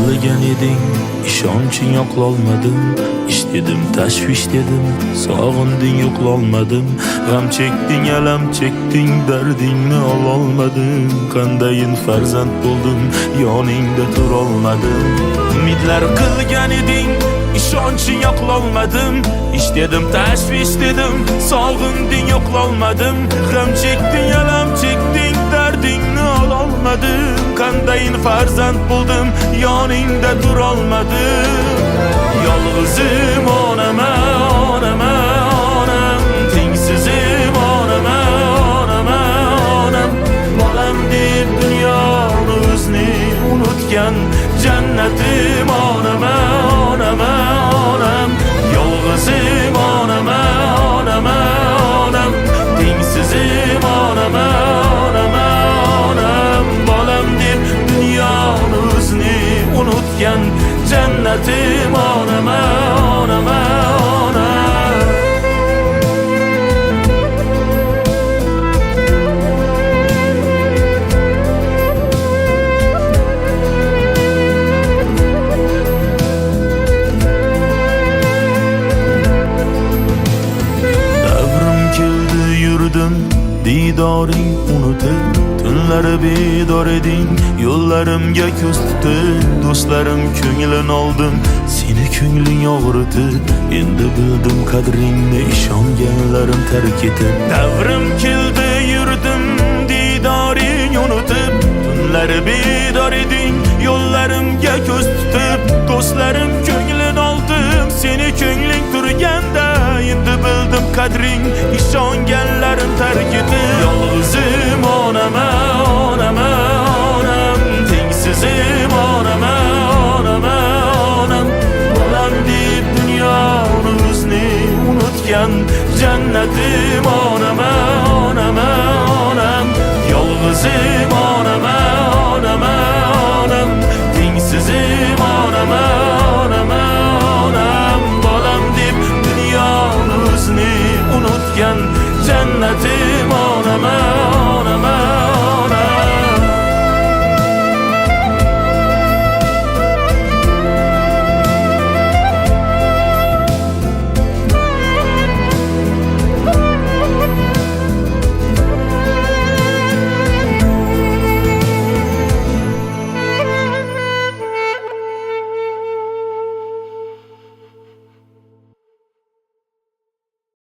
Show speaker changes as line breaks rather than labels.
qilgan eding, ishonching yo'qolmadim. Ish dedim, tashvish dedim, sog'inding yo'qolmadim. G'am chekding, alam chekding, dardingni ololmadim. Qandayin farzand bo'ldim, yoningda turolmadim. Umidlar qilgan eding, ishonching yo'qolmadim. Ish dedim, tashvish dedim, sog'inding yo'qolmadim. G'am chekding, alam chekding, dardingni ololmadim. Qandayin farzand bo'ldim, yoningda turolmadim. Yolg'izim onama, onama, onam, tengsizim onama, onama, onam. Bolam deb dunyoni o'zni unutgan, jannatim onama, onama, onam. Yolg'izim onama, onama, onam, tengsizim onama, onama, onam. Bolam deb dunyoni o'zni unutgan, jannatim onama, onama, onam. Davrim keldi, yurdim, didoring unutib. Tunlari bedor eding, yo'llarimga ko'z tutib. Do'stlarim ko'nglin oldim, seni ko'ngling og'ritib. Endi bildim qadringni, ishonganlarim tark etib. Davrim keldi, yurdim, didoring unutib. Tunlari bedor eding, yo'llarimga ko'z tutib. Do'stlarim ko'nglin oldim, seni ko'ngling turganda. Endi bildim qadring, ishonganlarim tark etib. Yolg'izim onama, onama,